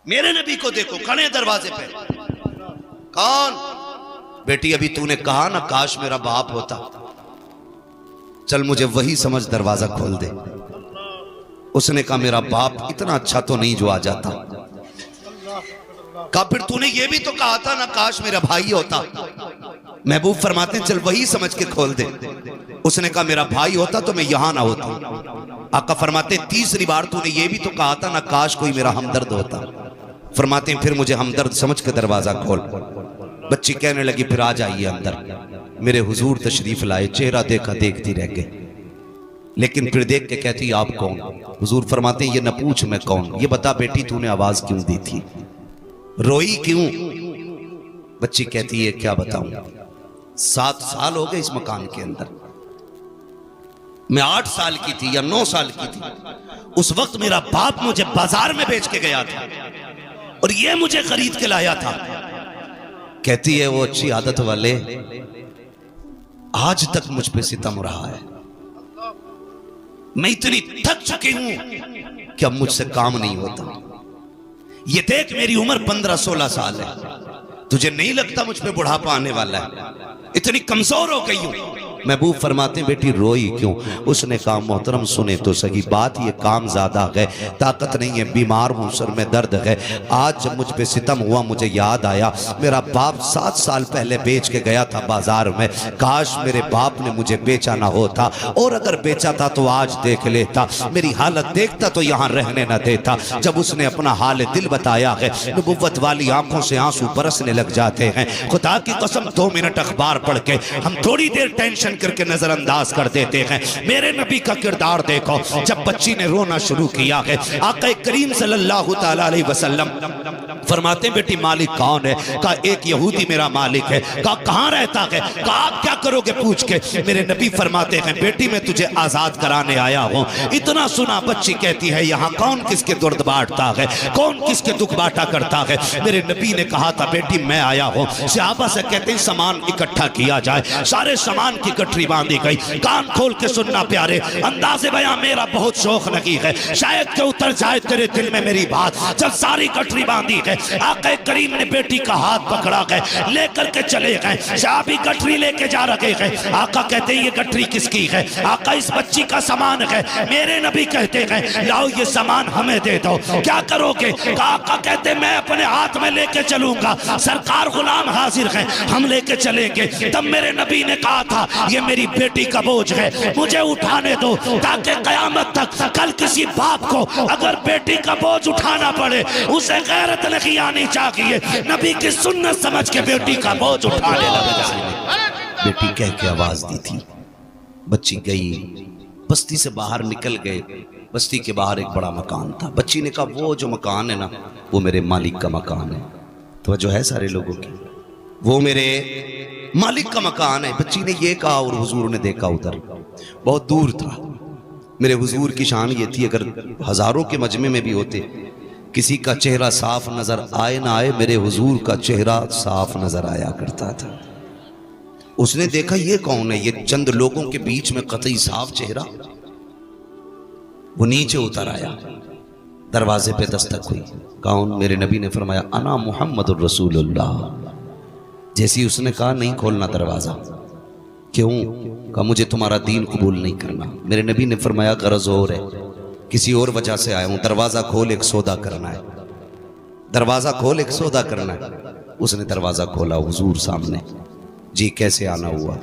میرے نبی کو دیکھو کھڑے دروازے پہ. کون؟ بیٹی ابھی تو نے کہا نا کاش میرا باپ ہوتا. چل مجھے وہی سمجھ دروازہ کھول دے. اس نے کہا میرا باپ اتنا اچھا تو نہیں جو آ جاتا. کہا پھر تو نے یہ بھی تو کہا تھا نا کاش میرا بھائی ہوتا. محبوب فرماتے ہیں چل وہی سمجھ کے کھول دے. اس نے کہا میرا بھائی ہوتا تو میں یہاں نہ ہوتا. آقا فرماتے ہیں تیسری بار تو نے یہ بھی تو کہا تھا نا کاش کوئی میرا ہمدرد ہوتا. فرماتے ہیں پھر مجھے ہمدرد سمجھ کے دروازہ کھول. بچی کہنے لگی پھر آ جائیے اندر. میرے حضور تشریف لائے. چہرہ دیکھا دیکھتی رہ گئے. لیکن پھر دیکھ کے کہتی آپ کون؟ حضور فرماتے ہیں یہ نہ پوچھ میں کون، یہ بتا بیٹی تو نے آواز کیوں دی تھی، روئی کیوں؟ بچی کہتی ہے کیا بتاؤں، 7 سال ہو گئے اس مکان کے اندر. میں 8 سال کی تھی یا 9 سال کی تھی. اس وقت میرا باپ مجھے بازار میں بیچ کے گیا تھا اور یہ مجھے خرید کے لایا تھا. کہتی ہے وہ اچھی عادت والے آج تک مجھ پہ ستم رہا ہے. میں اتنی تھک چکی ہوں کہ اب مجھ سے کام نہیں ہوتا. یہ دیکھ میری عمر 15-16 سال ہے. تجھے نہیں لگتا مجھ پہ بڑھاپا آنے والا ہے؟ اتنی کمزور ہو گئی ہوں. محبوب فرماتے ہیں بیٹی روئی کیوں؟ اس نے کہا محترم سنے تو صحیح بات، یہ کام زیادہ ہے، طاقت نہیں ہے، بیمار ہوں، سر میں درد ہے. آج جب مجھ پہ ستم ہوا مجھے یاد آیا میرا باپ 7 سال پہلے بیچ کے گیا تھا بازار میں. کاش میرے باپ نے مجھے بیچا نہ ہوتا، اور اگر بیچا تھا تو آج دیکھ لیتا، میری حالت دیکھتا تو یہاں رہنے نہ دیتا. جب اس نے اپنا حال دل بتایا ہے نبوت والی آنکھوں سے آنسو برسنے لگ جاتے ہیں. خدا کی قسم 2 منٹ اخبار پڑھ کے ہم تھوڑی دیر ٹینشن کر کے نظر انداز کر دیتے ہیں. میرے نبی کا کردار دیکھو. جب بچی نے رونا شروع کیا ہے آقا کریم صلی اللہ تعالی علیہ وسلم فرماتے ہیں بیٹی مالک کون ہے؟ کہا ایک یہودی میرا مالک ہے. کہا کہاں رہتا ہے؟ کہا آپ کیا کرو گے پوچھ کے؟ میرے نبی فرماتے ہیں بیٹی میں تجھے آزاد کرانے آیا ہوں. اتنا سنا بچی کہتی ہے یہاں کون کس کے درد بانٹتا ہے، کون کس کے دکھ بانٹا کرتا ہے؟ میرے نبی نے کہا تھا بیٹی میں آیا ہوں. صحابہ سے کہتے ہیں سامان اکٹھا کیا جائے. سارے سامان کی گٹھری باندھی گئی. کان کھول کے سننا پیارے، انداز بیان میرا بہت شوق لگی ہے، شاید کہ اتر جائے تیرے دل میں میری بات. جب ساری گٹھری باندھی گئے آقا کریم نے بیٹی کا ہاتھ پکڑا گئے، لے کر کے چلے گئے. صحابی گٹھری لے کے جا رکھے گئے. آقا کہتے ہیں یہ گٹھری کس کی ہے؟ آقا اس بچی کا سامان ہے. میرے نبی کہتے ہیں لاؤ یہ سامان ہمیں دے دو. کیا کرو گے؟ آقا کہتے ہیں میں اپنے ہاتھ میں لے کے چلوں گا. سرکار غلام حاضر ہیں، ہم لے کے چلیں گے. تب میرے نبی نے کہا تھا یہ میری بیٹی کا بوجھ ہے، مجھے اٹھانے دو تاکہ قیامت تک کل کسی باپ کو اگر بیٹی کا بوجھ اٹھانا پڑے اسے غیرت نہیں آنی چاہیے. نبی کی سنت سمجھ کے بیٹی کا بوجھ اٹھانے لگ جائے. بیٹی کہہ کے آواز دی تھی. بچی گئی، بستی سے باہر نکل گئے. بستی کے باہر ایک بڑا مکان تھا. بچی نے کہا وہ جو مکان ہے نا وہ میرے مالک کا مکان ہے. توجہ ہے سارے لوگوں کی؟ وہ میرے مالک کا مکان ہے. بچی نے یہ کہا اور حضور نے دیکھا ادھر، بہت دور تھا. میرے حضور کی شان یہ تھی اگر ہزاروں کے مجمع میں بھی ہوتے کسی کا چہرہ صاف نظر آئے نہ آئے میرے حضور کا چہرہ صاف نظر آیا کرتا تھا. اس نے دیکھا یہ کون ہے؟ یہ چند لوگوں کے بیچ میں قطعی صاف چہرہ. وہ نیچے اتر آیا، دروازے پہ دستک ہوئی. کون؟ میرے نبی نے فرمایا انا محمد الرسول اللہ. جیسی اس نے کہا نہیں کھولنا دروازہ. کیوں؟ کہا مجھے تمہارا دین قبول نہیں کرنا. میرے نبی نے فرمایا غرض اور ہے، کسی اور وجہ سے آیا ہوں. دروازہ کھول ایک سودا کرنا ہے. دروازہ کھول ایک سودا کرنا ہے. اس نے دروازہ کھولا. حضور سامنے. جی کیسے آنا ہوا؟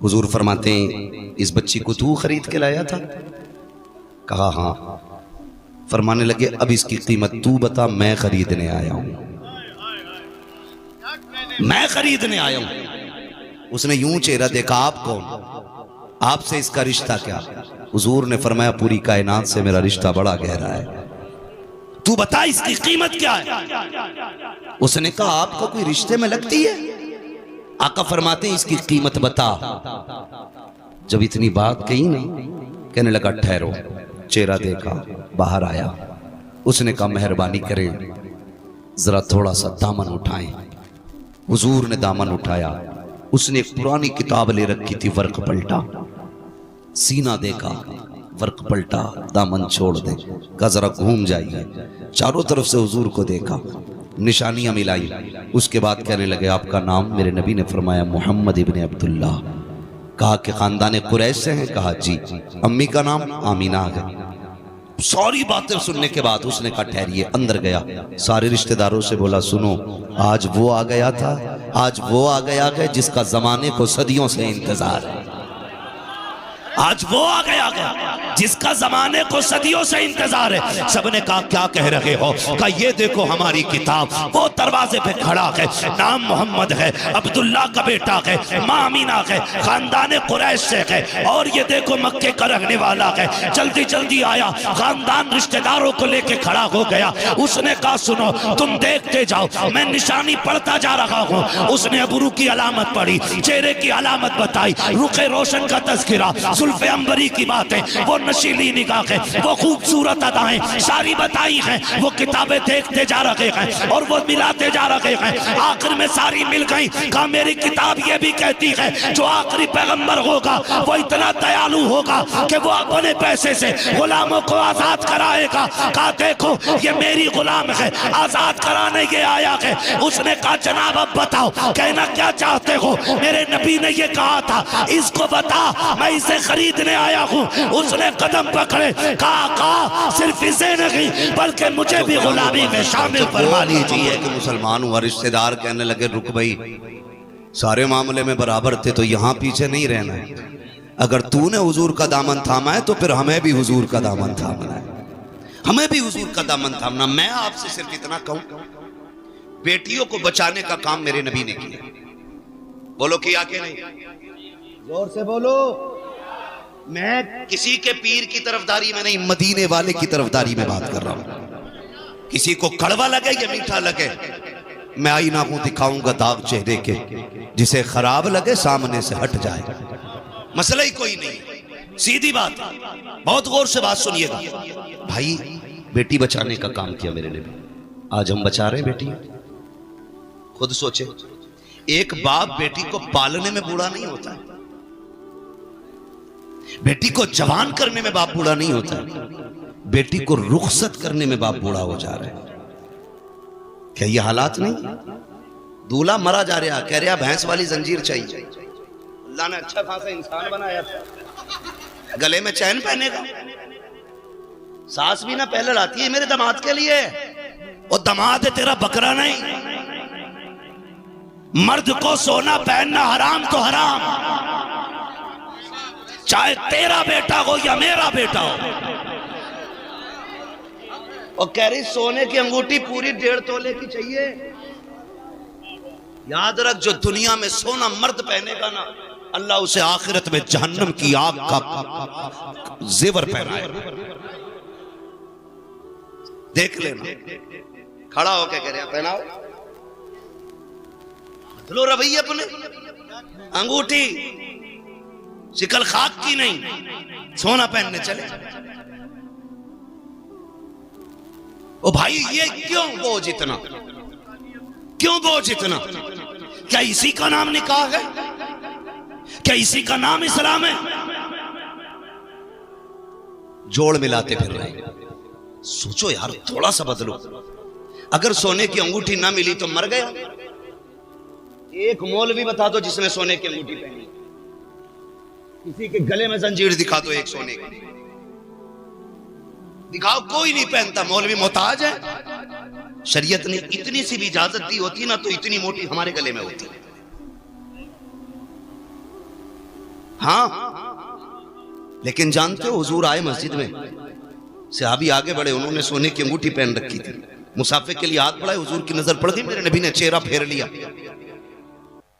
حضور فرماتے ہیں اس بچی کو تو خرید کے لایا تھا؟ کہا ہاں. فرمانے لگے اب اس کی قیمت تو بتا، میں خریدنے آیا ہوں. میں خریدنے آیا ہوں. اس نے یوں چہرہ دیکھا آپ کون؟ آپ سے اس کا رشتہ کیا؟ حضور نے فرمایا پوری کائنات سے میرا رشتہ بڑا گہرا ہے. تو بتا اس کی قیمت کیا ہے؟ اس نے کہا آپ کو کوئی رشتے میں لگتی ہے؟ آقا فرماتے ہیں اس کی قیمت بتا. جب اتنی بات کہی نہیں کہنے لگا ٹھہرو. چہرہ دیکھا، باہر آیا. اس نے کہا مہربانی کریں ذرا تھوڑا سا دامن اٹھائیں. حضور نے دامن اٹھایا. اس نے ایک پرانی کتاب لے رکھی تھی، ورق پلٹا، سینہ دیکھا. ورق پلٹا، دامن چھوڑ دے، کہا ذرا گھوم جائیے، چاروں طرف سے حضور کو دیکھا، نشانیاں ملائی، اس کے بعد کہنے لگے آپ کا نام؟ میرے نبی نے فرمایا محمد ابن عبداللہ۔ کہا کہ خاندان قریش سے ہیں؟ کہا جی۔ امی کا نام؟ آمینہ ہے۔ ساری باتیں سننے کے بعد اس نے کہا ٹھہریے، اندر گیا، سارے رشتہ داروں سے بولا سنو، آج وہ آ گیا تھا، آج وہ آ گیا ہے جس کا زمانے کو صدیوں سے انتظار ہے، آج وہ آ گیا جس کا زمانے کو صدیوں سے انتظار ہے۔ سب نے کہا کیا کہہ رہے ہو؟ کہا یہ دیکھو ہماری کتاب، وہ دروازے پہ کھڑا ہے، نام محمد ہے، عبداللہ کا بیٹا ہے، ماں آمینہ ہے، خاندان قریش سے ہے، اور یہ دیکھو مکے کا رہنے والا ہے۔ جلدی جلدی آیا، خاندان رشتہ داروں کو لے کے کھڑا ہو گیا۔ اس نے کہا سنو، تم دیکھتے جاؤ، میں نشانی پڑھتا جا رہا ہوں۔ اس نے ابرو کی علامت پڑھی، چہرے کی علامت بتائی، رخ روشن کا تذکرہ، زلف عنبری کی باتیں، وہ نشیلی نگاہیں، وہ خوبصورت ادائیں ساری بتائی ہیں۔ وہ کتابیں دیکھتے جا رہے ہیں اور وہ ملاتے جا رہے ہیں، آخر میں ساری مل گئیں۔ کہا میری کتاب یہ بھی کہتی ہے جو آخری پیغمبر ہوگا وہ اتنا دیالو ہوگا کہ وہ اپنے پیسے سے غلاموں کو آزاد کرائے گا۔ کہا دیکھو یہ میری غلام ہے، آزاد کرانے یہ آیا ہے۔ اس نے کہا جناب اب بتاؤ کہنا کیا چاہتے ہو؟ میرے نبی نے یہ کہا تھا اس کو بتا میں اسے خریدنے آیا ہوں۔ اس نے قدم پکڑے، کہا صرف اسے نہیں بلکہ مجھے بھی غلامی میں شامل فرما لیجئے۔ کہ مسلمان ہوا، رشتہ دار کہنے لگے رک بھائی، سارے معاملے میں برابر تھے تو یہاں پیچھے نہیں رہنا ہے، اگر تو نے حضور کا دامن تھاما ہے تو پھر ہمیں بھی حضور کا دامن تھامنا ہے، ہمیں بھی حضور کا دامن تھامنا۔ میں آپ سے صرف اتنا کہوں، بیٹیوں کو بچانے کا کام میرے نبی نے کیا، بولو کیا کہ نہیں؟ زور سے بولو۔ میں کسی کے پیر کی طرفداری میں نہیں، مدینے والے کی طرفداری میں بات کر رہا ہوں۔ کسی کو کڑوا لگے یا میٹھا لگے، میں آئینہ ہوں دکھاؤں گا داغ چہرے کے، جسے خراب لگے سامنے سے ہٹ جائے، مسئلہ ہی کوئی نہیں، سیدھی بات۔ بہت غور سے بات سنیے گا بھائی، بیٹی بچانے کا کام کیا میرے نبی، آج ہم بچا رہے ہیں بیٹی۔ خود سوچے، ایک باپ بیٹی کو پالنے میں بوڑھا نہیں ہوتا ہے، بیٹی کو جوان کرنے میں باپ بوڑھا نہیں ہوتا، بیٹی کو رخصت کرنے میں باپ بوڑھا ہو جا رہا ہے۔ کیا یہ حالات نہیں؟ دولہا مرا جا رہا، کہہ رہا بھینس والی زنجیر چاہیے، اللہ نے اچھا خاصا انسان بنایا تھا، گلے میں چین پہنے گا، ساس بھی نہ پہلے لاتی ہے میرے دماد کے لیے، اور دماد ہے تیرا بکرا نہیں۔ مرد کو سونا پہننا حرام تو حرام، چاہے تیرا بیٹا ہو یا میرا بیٹا ہو۔ اور کہہ رہی سونے کی انگوٹھی پوری 1.5 تولے کی چاہیے۔ یاد رکھ جو دنیا میں سونا مرد پہنے گا نا، اللہ اسے آخرت میں جہنم کی آگ کا زیور پہنائے۔ دیکھ لینا، کھڑا ہو کے کہہ رہے پہناؤ، بدلو رویے اپنے، انگوٹھی شکل خاک کی نہیں، سونا پہننے چلے۔ او بھائی یہ کیوں بوجھ اتنا، کیوں بوجھ اتنا؟ کیا اسی کا نام نکاح ہے؟ کیا اسی کا نام اسلام ہے؟ جوڑ ملاتے پھر رہے، سوچو یار تھوڑا سا بدلو۔ اگر سونے کی انگوٹھی نہ ملی تو مر گیا۔ ایک مولوی بتا دو جس نے سونے کی انگوٹھی پہنی، کسی کے گلے میں زنجیر دکھا دو ایک سونے کی، دکھاؤ، کوئی نہیں پہنتا، مولوی محتاج ہے۔ شریعت نے اتنی سی بھی اجازت دی ہوتی نا تو اتنی موٹی ہمارے گلے میں ہوتی۔ ہاں لیکن جانتے ہو حضور آئے مسجد میں، صحابی آگے بڑھے، انہوں نے سونے کی انگوٹھی پہن رکھی تھی، مسافے کے لیے ہاتھ بڑھائے، حضور کی نظر پڑ گئی، میرے نبی نے چہرہ پھیر لیا،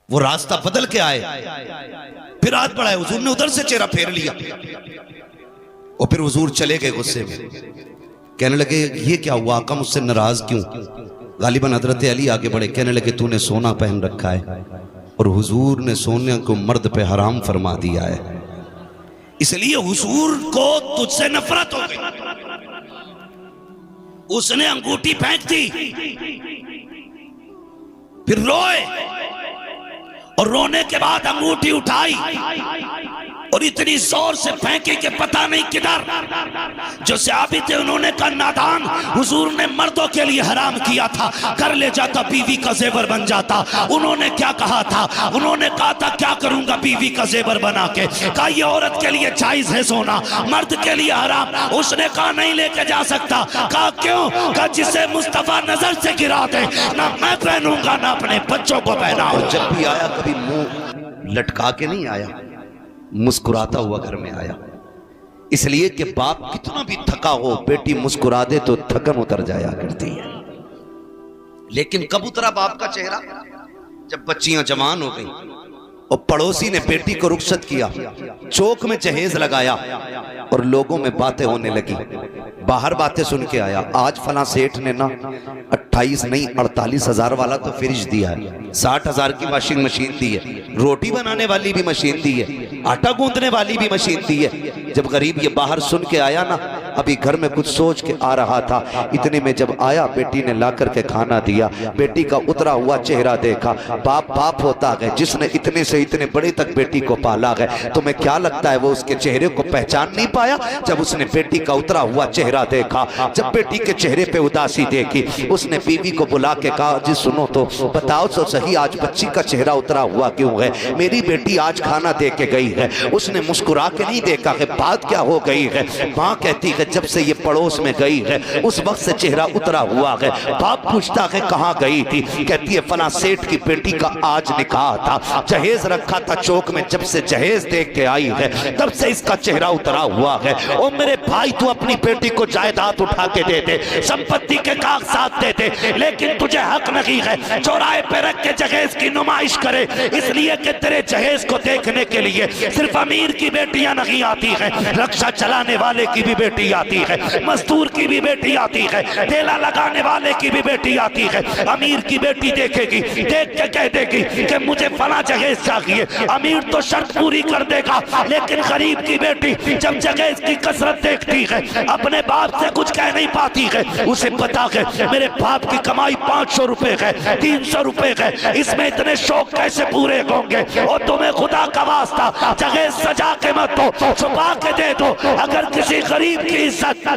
وہ راستہ بدل کے آئے، پھر ہاتھ بڑھائے، حضور نے ادھر سے چہرہ پھیر لیا، اور پھر حضور چلے گئے غصے میں، کہنے لگے یہ کیا ہوا آقا مجھ سے ناراض کیوں؟ غالباً حضرت علی آگے بڑھے، کہنے لگے تو نے سونا پہن رکھا ہے اور حضور نے سونے کو مرد پہ حرام فرما دیا ہے، اس لیے حضور کو تجھ سے نفرت ہو گئی۔ اس نے انگوٹھی پھینک دی، پھر روئے، اور رونے کے بعد انگوٹھی اٹھائی اور اتنی زور سے پھینکی کہ پتہ نہیں کدھر. جو صحابی تھے انہوں نے کہا نادان، حضور نے مردوں کے لیے حرام کیا تھا، کر لے جاتا بیوی کا زیور بن جاتا. انہوں نے کیا کہا تھا؟ انہوں نے کہا تھا کیا کروں گا بیوی کا زیور بنا کے. کہا یہ عورت کے لیے جائز ہے سونا، مرد کے لیے حرام. اس نے کہا نہیں لے کے جا سکتا. کہا کیوں؟ کہا جسے مصطفیٰ نظر سے گرا دے نہ میں پہنوں گا نہ اپنے بچوں کو پہناؤں. جب بھی آیا کبھی منہ لٹکا کے نہیں آیا، مسکراتا ہوا گھر میں آیا. اس لیے کہ باپ کتنا بھی تھکا ہو، بیٹی مسکرا دے تو تھکن اتر جایا کرتی ہے. لیکن کب اترا باپ کا چہرہ؟ جب بچیاں جوان ہو گئیں اور پڑوسی نے بیٹی کو رخصت کیا، چوک میں جہیز لگایا اور لوگوں میں باتیں ہونے لگی. باہر باتیں سن کے آیا، آج فلاں سیٹھ نے نا 28 نہیں 48,000 والا تو فریج دیا ہے، 60,000 کی واشنگ مشین دی ہے، روٹی بنانے والی بھی مشین دی ہے، آٹا گوندنے والی بھی مشین دی ہے. جب غریب یہ باہر سن کے آیا نا، ابھی گھر میں کچھ سوچ کے آ رہا تھا، اتنے میں جب آیا بیٹی نے لا کر کے کھانا دیا. بیٹی کا اترا ہوا چہرہ دیکھا. باپ باپ ہوتا ہے جس نے اتنے سے اتنے بڑے تک بیٹی کو پالا ہے. تمہیں کیا لگتا ہے وہ اس کے چہرے کو پہچان نہیں پایا؟ جب اس نے بیٹی کا اترا ہوا چہرہ دیکھا، جب بیٹی کے چہرے پہ اداسی دیکھی، اس نے بیوی کو بلا کے کہا جی سنو تو بتاؤ تو صحیح آج بچی کا چہرہ اترا ہوا کیوں ہے؟ میری بیٹی آج کھانا دے کے گئی ہے. اس نے مسکرا کے نہیں دیکھا کہ بات کیا ہو گئی ہے. ماں کہتی ہے جب سے یہ پڑوس میں گئی ہے اس وقت سے چہرہ اترا ہوا ہے. باپ پوچھتا ہے کہاں گئی تھی؟ کہتی ہے فلاں سیٹھ کی بیٹی کا آج نکاح تھا، جہیز رکھا تھا چوک میں، جب سے جہیز دیکھ کے آئی ہے تب سے اس کا چہرہ اترا ہوا ہے. او میرے بھائی تو اپنی بیٹی کو جائیداد اٹھا کے دے دے، سمپتی کے کاغذات دے دے، لیکن تجھے حق نہیں ہے چوراہے پہ رکھ کے جہیز کی نمائش کرے. اس لیے کہ تیرے جہیز کو دیکھنے کے لیے صرف امیر کی بیٹیاں نہیں آتی ہیں، رکشہ چلانے والے کی بھی بیٹی آتی ہے، مزدور کی بھی بیٹی آتی ہے، ٹھیلا لگانے والے کی بھی بیٹی آتی ہے. امیر کی بیٹی دیکھے گی، دیکھ کے کہہ دے گی کہ مجھے فلاں جہیز چاہیے. امیر تو شرط پوری کر دے گا، لیکن غریب کی بیٹی جب جہیز کی کثرت دیکھتی ہے اپنے باپ سے کچھ کہہ نہیں پاتی ہے. اسے پتا ہے میرے باپ کی کمائی 500 روپے ہے، 300 روپے ہے، اس میں اتنے شوق کیسے پورے ہوں گے؟ اور تمہیں خدا کا واسطہ جہیز سجا کے مت دو، چھپا کے دے دو. اگر کسی غریب کی عزت